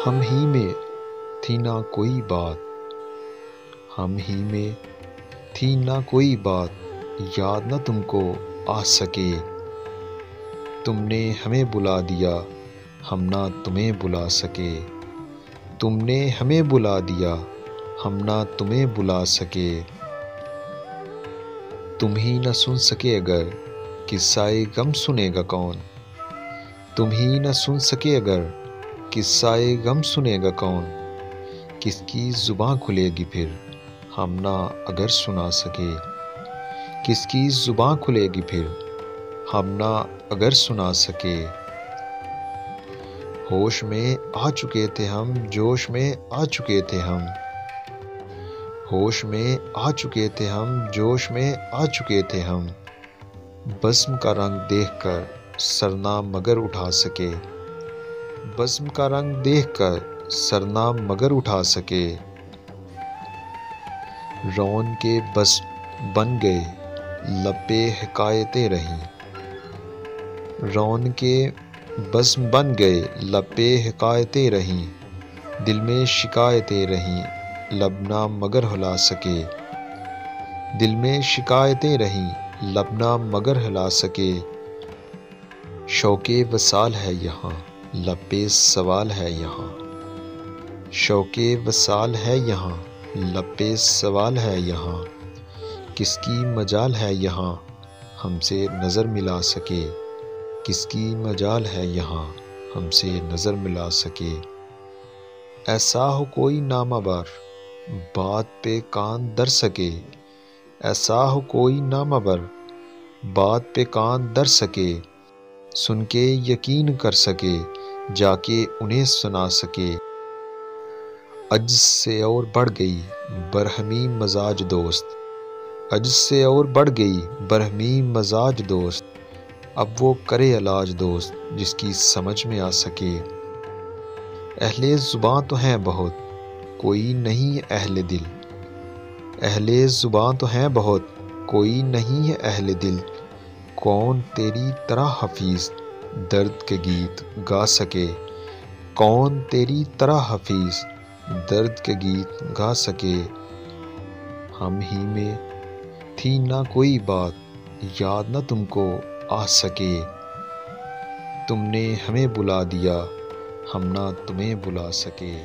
ہم ہی میں تھی نہ کوئی بات، ہم ہی میں تھی نہ کوئی بات، یاد نہ تم کو آ سکے۔ تم نے ہمیں بلا دیا، ہم نہ تمہیں بلا سکے۔ تم نے ہمیں بلا دیا، ہم نہ تمہیں بلا سکے۔ تم ہی نہ سن سکے اگر قصہ غم سنے گا کون؟ تم ہی نہ سن سکے اگر قصہ غم سنے گا کون؟ کس کی زباں کھلے گی پھر ہم نہ اگر سنا سکے؟ کس کی زباں کھلے گی پھر ہم نہ اگر سنا سکے؟ ہوش میں آ چکے تھے ہم، جوش میں آ چکے تھے ہم، ہوش میں آ چکے تھے ہم، جوش میں آ چکے تھے ہم۔ بزم کا رنگ دیکھ کر سر نہ مگر اٹھا سکے، بزم کا رنگ دیکھ کر سر نہ مگر اٹھا سکے۔ رون کے بزم بن گئے لب پہ حکایتیں رہیں، رون کے بزم بن گئے لب پہ حکایتیں رہیں۔ دل میں شکایتیں رہیں لب نہ مگر ہلا سکے، دل میں شکایتیں رہیں لب نہ مگر ہلا سکے۔ شوق وصال ہے یہاں لب پہ سوال ہے یہاں، شوق وصال ہے یہاں لب پہ سوال ہے یہاں۔ کس کی مجال ہے یہاں ہم سے نظر ملا سکے، کس کی مجال ہے یہاں ہم سے نظر ملا سکے۔ ایسا ہو کوئی نامہ بر بات پہ کان دھر سکے، ایسا ہو کوئی نامہ بر بات پہ کان دھر سکے۔ سن کے یقین کر سکے، جا کے انہیں سنا سکے۔ عجز سے اور بڑھ گئی برہمی مزاج دوست، عجز سے اور بڑھ گئی برہمی مزاج دوست۔ اب وہ کرے علاج دوست جس کی سمجھ میں آ سکے۔ اہل زباں تو ہیں بہت کوئی نہیں اہل دل، اہل زباں تو ہیں بہت کوئی نہیں اہل دل۔ کون تیری طرح حفیظ درد کے گیت گا سکے، کون تیری طرح حفیظ درد کے گیت گا سکے۔ ہم ہی میں تھی نہ کوئی بات، یاد نہ تم کو آ سکے۔ تم نے ہمیں بلا دیا، ہم نہ تمہیں بلا سکے۔